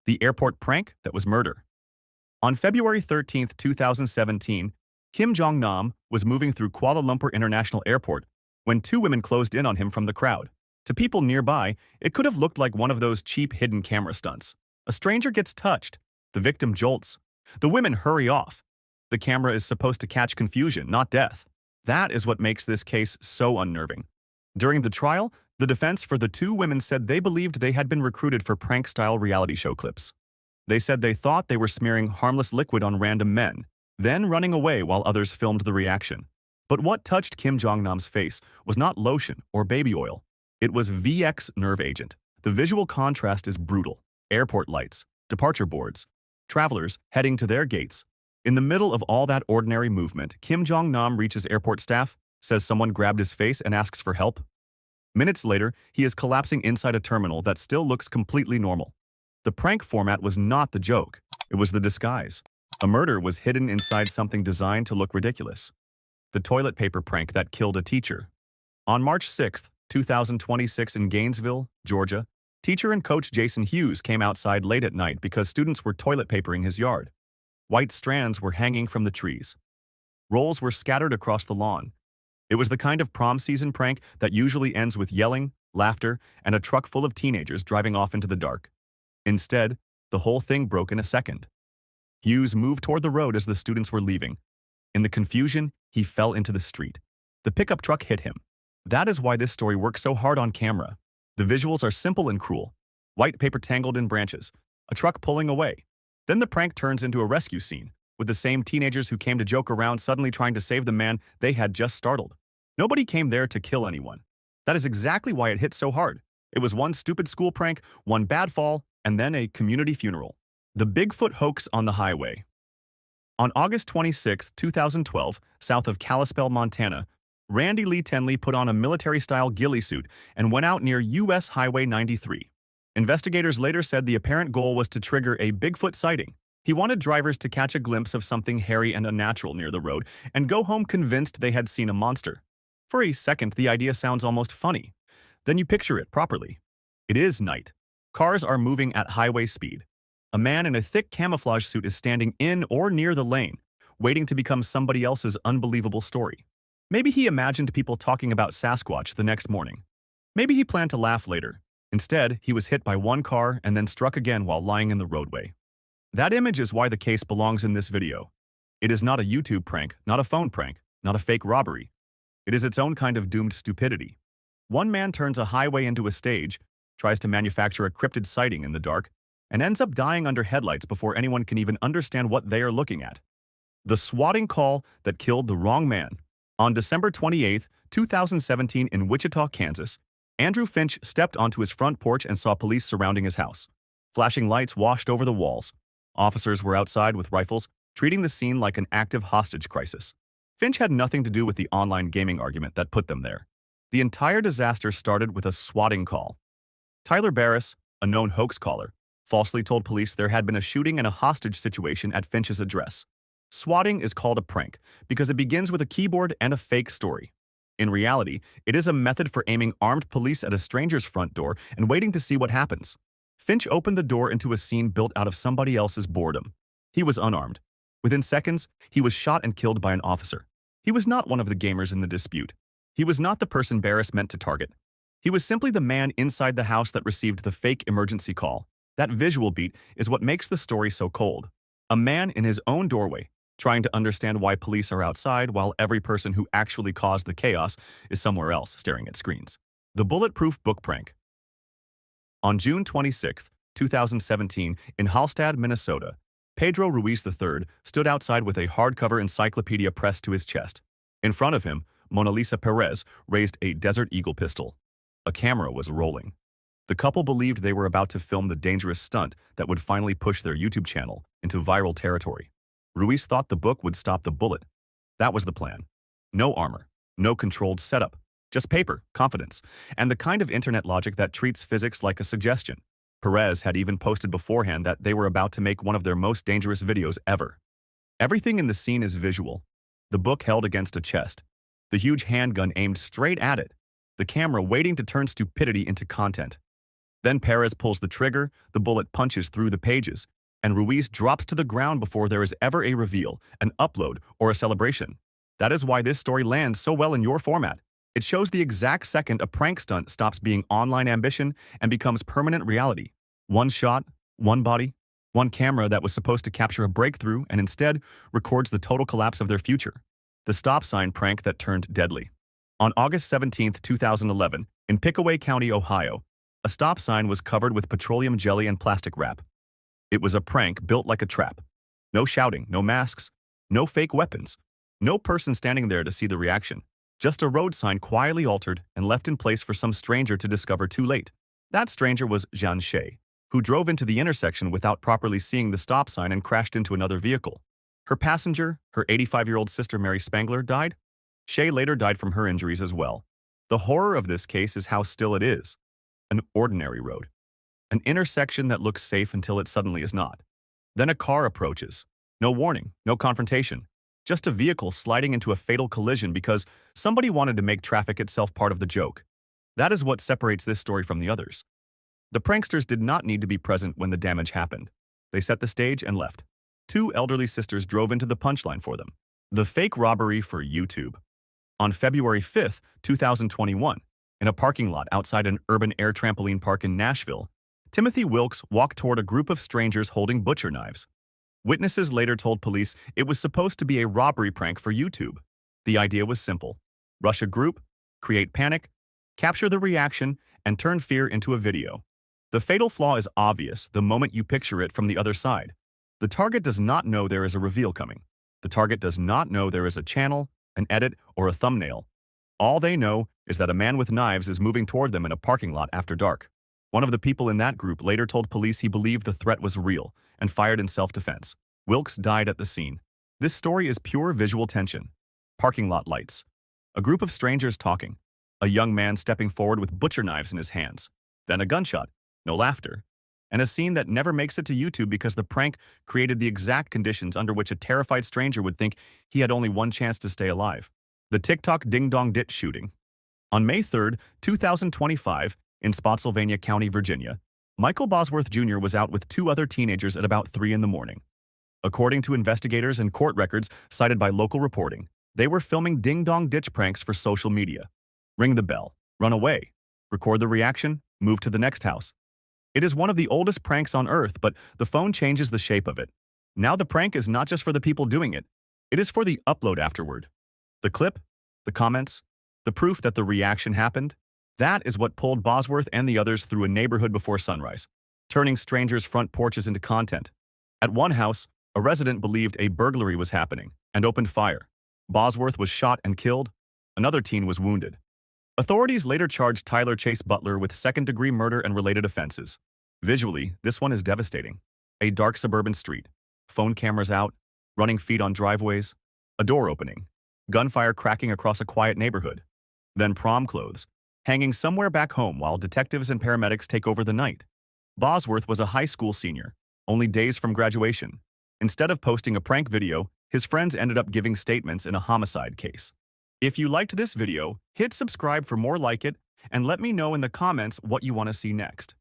The airport prank that was murder. On February 13th, 2017, Kim Jong Nam was moving through Kuala Lumpur International Airport when two women closed in on him from the crowd. To people nearby, it could have looked like one of those cheap hidden camera stunts. A stranger gets touched. The victim jolts. The women hurry off. The camera is supposed to catch confusion, not death. That is what makes this case so unnerving. During the trial, the defense for the two women said they believed they had been recruited for prank-style reality show clips. They said they thought they were smearing harmless liquid on random men, then running away while others filmed the reaction. But what touched Kim Jong Nam's face was not lotion or baby oil. It was VX nerve agent. The visual contrast is brutal. Airport lights, departure boards, travelers heading to their gates. In the middle of all that ordinary movement, Kim Jong Nam reaches airport staff, says someone grabbed his face and asks for help. Minutes later, he is collapsing inside a terminal that still looks completely normal. The prank format was not the joke. It was the disguise. A murder was hidden inside something designed to look ridiculous. The toilet paper prank that killed a teacher. On March 6th, 2026 in Gainesville, Georgia, teacher and coach Jason Hughes came outside late at night because students were toilet papering his yard. White strands were hanging from the trees. Rolls were scattered across the lawn. It was the kind of prom season prank that usually ends with yelling, laughter, and a truck full of teenagers driving off into the dark. Instead, the whole thing broke in a second. Hughes moved toward the road as the students were leaving. In the confusion, he fell into the street. The pickup truck hit him. That is why this story works so hard on camera. The visuals are simple and cruel. White paper tangled in branches, a truck pulling away. Then the prank turns into a rescue scene, with the same teenagers who came to joke around suddenly trying to save the man they had just startled. Nobody came there to kill anyone. That is exactly why it hit so hard. It was one stupid school prank, one bad fall, and then a community funeral. The Bigfoot hoax on the highway. On August 26, 2012, south of Kalispell, Montana, Randy Lee Tenley put on a military-style ghillie suit and went out near U.S. Highway 93. Investigators later said the apparent goal was to trigger a Bigfoot sighting. He wanted drivers to catch a glimpse of something hairy and unnatural near the road and go home convinced they had seen a monster. For a second, the idea sounds almost funny. Then you picture it properly. It is night. Cars are moving at highway speed. A man in a thick camouflage suit is standing in or near the lane, waiting to become somebody else's unbelievable story. Maybe he imagined people talking about Sasquatch the next morning. Maybe he planned to laugh later. Instead, he was hit by one car and then struck again while lying in the roadway. That image is why the case belongs in this video. It is not a YouTube prank, not a phone prank, not a fake robbery. It is its own kind of doomed stupidity. One man turns a highway into a stage, tries to manufacture a cryptid sighting in the dark, and ends up dying under headlights before anyone can even understand what they are looking at. The swatting call that killed the wrong man. On December 28, 2017 in Wichita, Kansas, Andrew Finch stepped onto his front porch and saw police surrounding his house. Flashing lights washed over the walls. Officers were outside with rifles, treating the scene like an active hostage crisis. Finch had nothing to do with the online gaming argument that put them there. The entire disaster started with a swatting call. Tyler Barris, a known hoax caller, falsely told police there had been a shooting and a hostage situation at Finch's address. Swatting is called a prank because it begins with a keyboard and a fake story. In reality, it is a method for aiming armed police at a stranger's front door and waiting to see what happens. Finch opened the door into a scene built out of somebody else's boredom. He was unarmed. Within seconds, he was shot and killed by an officer. He was not one of the gamers in the dispute. He was not the person Barris meant to target. He was simply the man inside the house that received the fake emergency call. That visual beat is what makes the story so cold. A man in his own doorway, trying to understand why police are outside while every person who actually caused the chaos is somewhere else staring at screens. The bulletproof book prank. On June 26, 2017, in Hallstatt, Minnesota, Pedro Ruiz III stood outside with a hardcover encyclopedia pressed to his chest. In front of him, Mona Lisa Perez raised a Desert Eagle pistol. A camera was rolling. The couple believed they were about to film the dangerous stunt that would finally push their YouTube channel into viral territory. Ruiz thought the book would stop the bullet. That was the plan. No armor, no controlled setup, just paper, confidence, and the kind of internet logic that treats physics like a suggestion. Perez had even posted beforehand that they were about to make one of their most dangerous videos ever. Everything in the scene is visual. The book held against a chest, the huge handgun aimed straight at it, the camera waiting to turn stupidity into content. Then Perez pulls the trigger, the bullet punches through the pages, and Ruiz drops to the ground before there is ever a reveal, an upload, or a celebration. That is why this story lands so well in your format. It shows the exact second a prank stunt stops being online ambition and becomes permanent reality. One shot, one body, one camera that was supposed to capture a breakthrough and instead records the total collapse of their future. The stop sign prank that turned deadly. On August 17, 2011, in Pickaway County, Ohio, a stop sign was covered with petroleum jelly and plastic wrap. It was a prank built like a trap. No shouting, no masks, no fake weapons, no person standing there to see the reaction. Just a road sign quietly altered and left in place for some stranger to discover too late. That stranger was Jean Shea, who drove into the intersection without properly seeing the stop sign and crashed into another vehicle. Her passenger, her 85-year-old sister Mary Spangler, died. Shea later died from her injuries as well. The horror of this case is how still it is. An ordinary road. An intersection that looks safe until it suddenly is not. Then a car approaches. No warning, no confrontation. Just a vehicle sliding into a fatal collision because somebody wanted to make traffic itself part of the joke. That is what separates this story from the others. The pranksters did not need to be present when the damage happened. They set the stage and left. Two elderly sisters drove into the punchline for them. The fake robbery for YouTube. On February 5, 2021, in a parking lot outside an urban air trampoline park in Nashville, Timothy Wilkes walked toward a group of strangers holding butcher knives. Witnesses later told police it was supposed to be a robbery prank for YouTube. The idea was simple: rush a group, create panic, capture the reaction, and turn fear into a video. The fatal flaw is obvious the moment you picture it from the other side. The target does not know there is a reveal coming. The target does not know there is a channel, an edit, or a thumbnail. All they know is that a man with knives is moving toward them in a parking lot after dark. One of the people in that group later told police he believed the threat was real and fired in self-defense. Wilkes died at the scene. This story is pure visual tension. Parking lot lights. A group of strangers talking. A young man stepping forward with butcher knives in his hands. Then a gunshot. No laughter. And a scene that never makes it to YouTube because the prank created the exact conditions under which a terrified stranger would think he had only one chance to stay alive. The TikTok ding-dong ditch shooting. On May 3, 2025, in Spotsylvania County, Virginia, Michael Bosworth Jr. was out with two other teenagers at about 3 in the morning. According to investigators and court records cited by local reporting, they were filming ding-dong ditch pranks for social media. Ring the bell, run away, record the reaction, move to the next house. It is one of the oldest pranks on Earth, but the phone changes the shape of it. Now the prank is not just for the people doing it. It is for the upload afterward. The clip, the comments, the proof that the reaction happened. That is what pulled Bosworth and the others through a neighborhood before sunrise, turning strangers' front porches into content. At one house, a resident believed a burglary was happening and opened fire. Bosworth was shot and killed. Another teen was wounded. Authorities later charged Tyler Chase Butler with second-degree murder and related offenses. Visually, this one is devastating. A dark suburban street, phone cameras out, running feet on driveways, a door opening, gunfire cracking across a quiet neighborhood. Then prom clothes, hanging somewhere back home while detectives and paramedics take over the night. Bosworth was a high school senior, only days from graduation. Instead of posting a prank video, his friends ended up giving statements in a homicide case. If you liked this video, hit subscribe for more like it, and let me know in the comments what you want to see next.